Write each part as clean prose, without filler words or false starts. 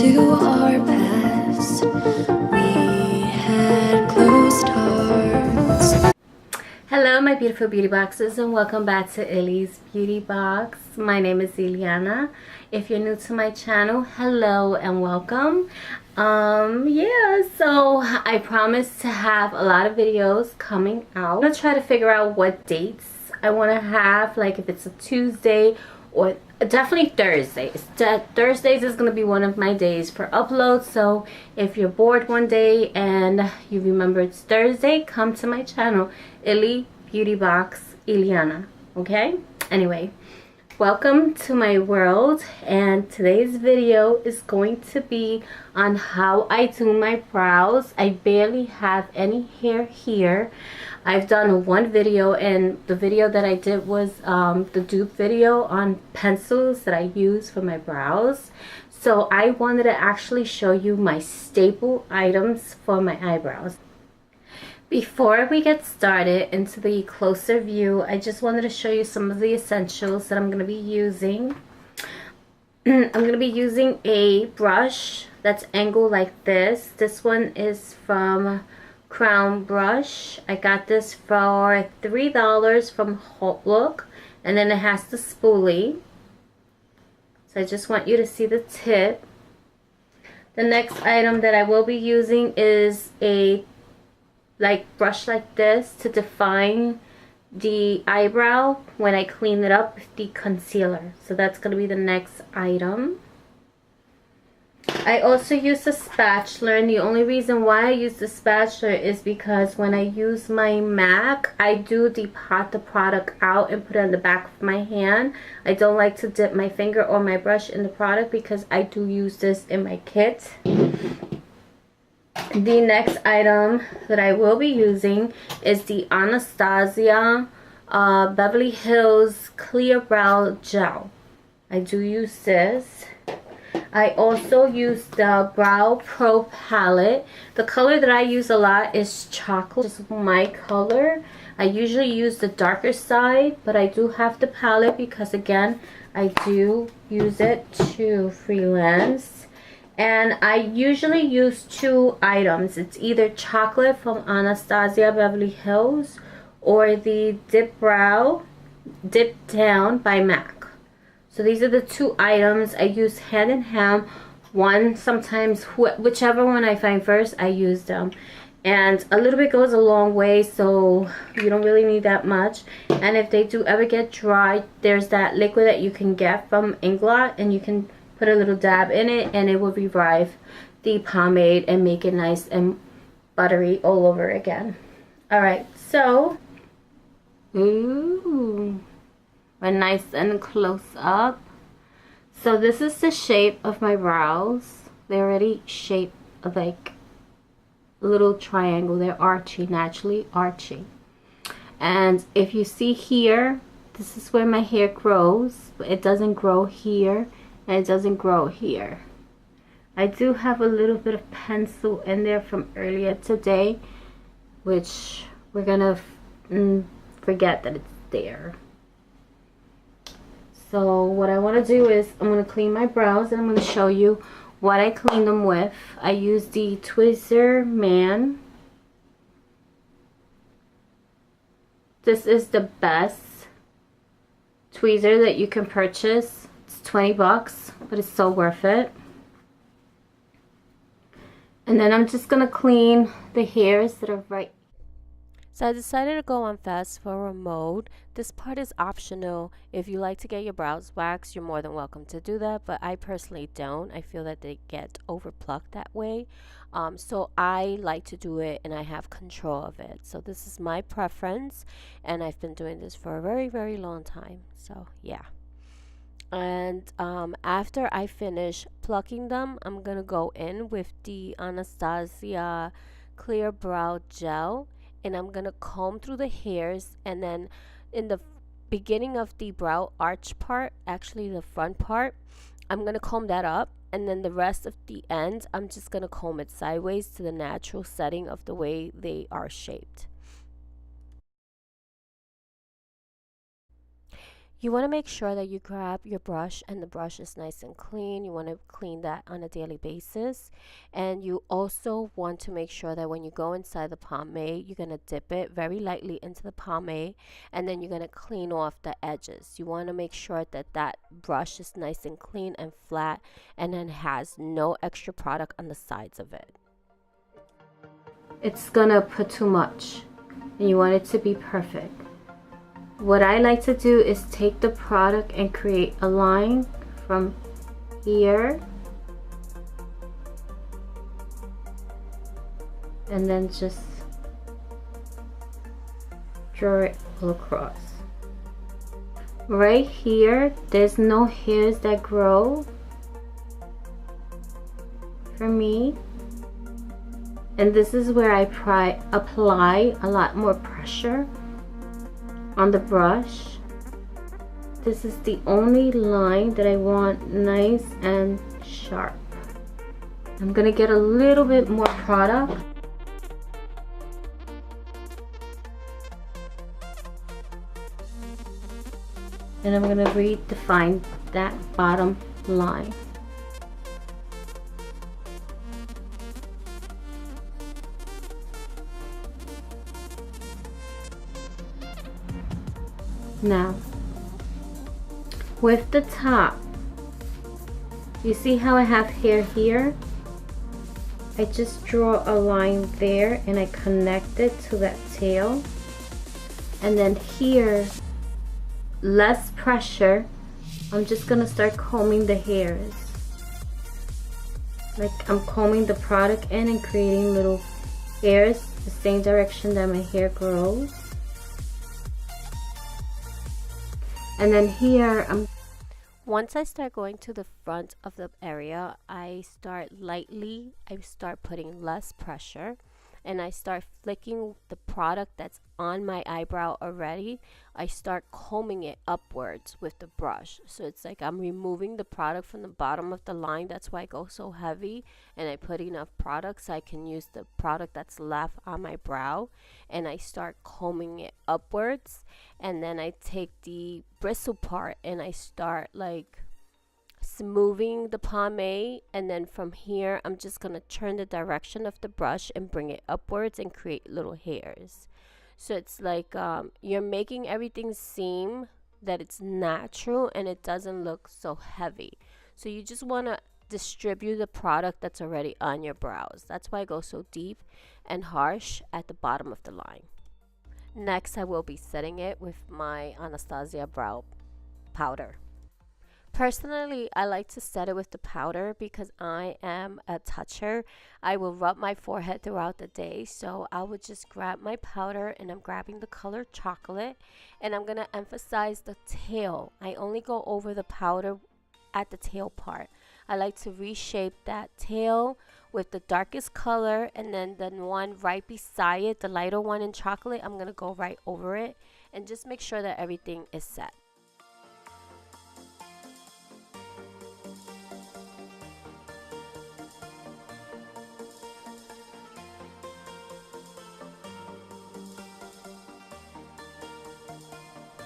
to our past. We had closed hearts. Hello my beautiful beauty boxes, and welcome back to Illy's Beauty Box. My name is Ileana. If you're new to my channel, hello and welcome. Yeah, so I promise to have a lot of videos coming out. I'm gonna try to figure out what dates I want to have, like if it's a Tuesday or definitely Thursdays. Thursdays is going to be one of my days for upload. So if you're bored one day and you remember it's Thursday, come to my channel, Illy Beauty Box Ileana. Okay? Anyway, welcome to my world, and today's video is going to be on how I do my brows. I barely have any hair here. I've done one video, and the video that I did was the dupe video on pencils that I use for my brows. So I wanted to actually show you my staple items for my eyebrows. Before we get started into the closer view, I just wanted to show you some of the essentials that I'm going to be using. I'm going to be using a brush that's angled like this. This one is from Crown Brush. I got this for $3 from Hot Look, and then it has the spoolie. So I just want you to see the tip. The next item that I will be using is a brush like this to define the eyebrow when I clean it up with the concealer. So that's going to be the next item. I also use a spatula, and the only reason why I use the spatula is because when I use my MAC, I do depot the product out and put it on the back of my hand. I don't like to dip my finger or my brush in the product because I do use this in my kit. The next item that I will be using is the Anastasia Beverly Hills Clear Brow Gel. I do use this. I also use the Brow Pro palette. The color that I use a lot is chocolate. This is my color. I usually use the darker side, but I do have the palette because, again, I do use it to freelance. And I usually use two items. It's either chocolate from Anastasia Beverly Hills or the Dip Down by MAC. So these are the two items I use hand in hand. One, sometimes whichever one I find first, I use them. And a little bit goes a long way, so you don't really need that much. And if they do ever get dry, there's that liquid that you can get from Inglot, and you can put a little dab in it, and it will revive the pomade and make it nice and buttery all over again. Alright, so ooh, we're nice and close up. So this is the shape of my brows. They're already shaped like a little triangle. They're archy, naturally archy. And if you see here, this is where my hair grows, but it doesn't grow here. And it doesn't grow here. I do have a little bit of pencil in there from earlier today, which we're gonna forget that it's there. So what I want to do is I'm going to clean my brows, and I'm going to show you what I clean them with. I use the Twizzerman. This is the best tweezer that you can purchase. 20 bucks, but it's so worth it. And then I'm just gonna clean the hairs that are right. So I decided to go on fast forward mode. This part is optional. If you like to get your brows waxed, you're more than welcome to do that, but I personally don't. I feel that they get overplucked that way. So I like to do it, and I have control of it. So this is my preference, and I've been doing this for a very, very long time. So yeah. And after I finish plucking them, I'm gonna go in with the Anastasia Clear Brow Gel, and I'm gonna comb through the hairs, and then in the beginning of the brow arch part, actually the front part, I'm gonna comb that up, and then the rest of the end, I'm just gonna comb it sideways to the natural setting of the way they are shaped. You want to make sure that you grab your brush and the brush is nice and clean. You want to clean that on a daily basis. And you also want to make sure that when you go inside the pomade, you're going to dip it very lightly into the pomade, and then you're going to clean off the edges. You want to make sure that that brush is nice and clean and flat, and then has no extra product on the sides of it. It's gonna put too much and you want it to be perfect. What I like to do is take the product and create a line from here and then just draw it all across. Right here, there's no hairs that grow for me, and this is where I apply a lot more pressure on the brush. This is the only line that I want nice and sharp. I'm gonna get a little bit more product. And I'm gonna redefine that bottom line. Now, with the top, you see how I have hair here? I just draw a line there and I connect it to that tail. And then here, less pressure, I'm just gonna start combing the hairs. Like I'm combing the product in and creating little hairs the same direction that my hair grows. And then here, once I start going to the front of the area, I start putting less pressure, and I start flicking the product that's on my eyebrow already. I start combing it upwards with the brush. So it's like I'm removing the product from the bottom of the line. That's why I go so heavy, and I put enough product so I can use the product that's left on my brow, and I start combing it upwards. And then I take the bristle part and I start like smoothing the pomade, and then from here I'm just gonna turn the direction of the brush and bring it upwards and create little hairs. So it's like you're making everything seem that it's natural and it doesn't look so heavy. So you just want to distribute the product that's already on your brows. That's why I go so deep and harsh at the bottom of the line. Next, I will be setting it with my Anastasia Brow powder. Personally, I like to set it with the powder because I am a toucher. I will rub my forehead throughout the day, so I would just grab my powder, and I'm grabbing the color chocolate, and I'm going to emphasize the tail. I only go over the powder at the tail part. I like to reshape that tail with the darkest color, and then the one right beside it, the lighter one in chocolate, I'm going to go right over it and just make sure that everything is set.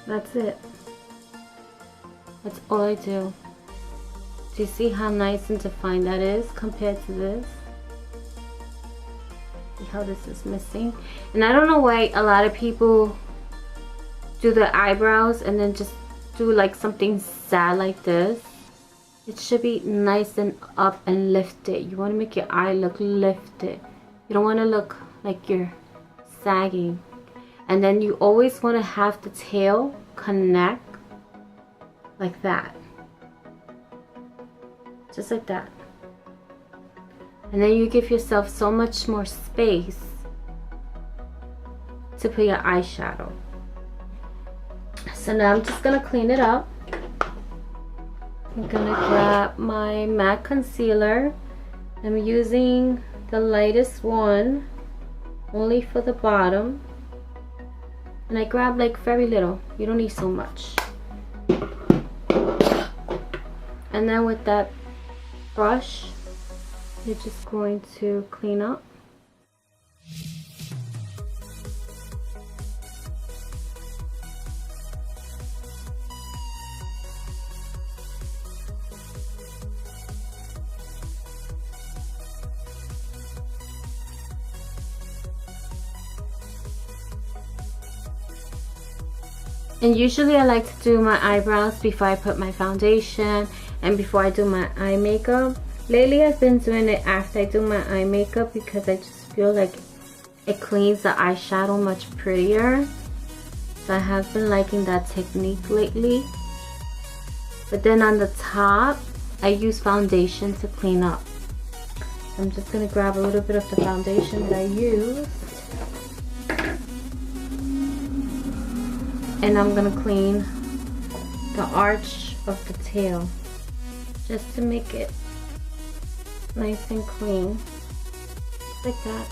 that's it. That's all I do. Do you see how nice and defined that is compared to this? See how this is missing? And I don't know why a lot of people do the eyebrows and then just do like something sad like this. It should be nice and up and lifted. You want to make your eye look lifted. You don't want to look like you're sagging. And then you always want to have the tail connect like that. Just like that. And then you give yourself so much more space to put your eyeshadow. So now I'm just going to clean it up. I'm going to grab my matte concealer. I'm using the lightest one, only for the bottom. And I grab like very little. You don't need so much. And then with that brush, you're just going to clean up. And usually I like to do my eyebrows before I put my foundation and before I do my eye makeup. Lately I've been doing it after I do my eye makeup because I just feel like it cleans the eyeshadow much prettier. So I have been liking that technique lately. But then on the top, I use foundation to clean up. I'm just going to grab a little bit of the foundation that I used. And I'm going to clean the arch of the tail. Just to make it nice and clean. Like that.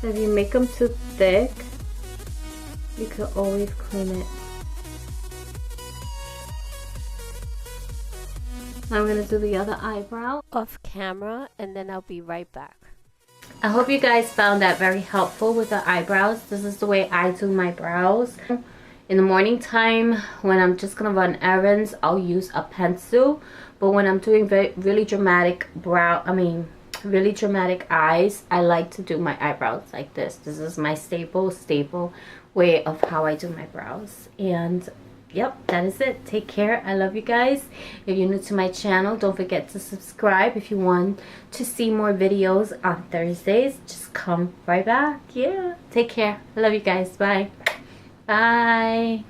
So if you make them too thick, you can always clean it. I'm going to do the other eyebrow off camera, and then I'll be right back. I hope you guys found that very helpful with the eyebrows. This is the way I do my brows. In the morning time, when I'm just going to run errands, I'll use a pencil. But when I'm doing really dramatic really dramatic eyes, I like to do my eyebrows like this. This is my staple way of how I do my brows. And yep, that is it. Take care. I love you guys. If you're new to my channel, don't forget to subscribe. If you want to see more videos on Thursdays, just come right back. Yeah, take care. I love you guys. Bye. Bye.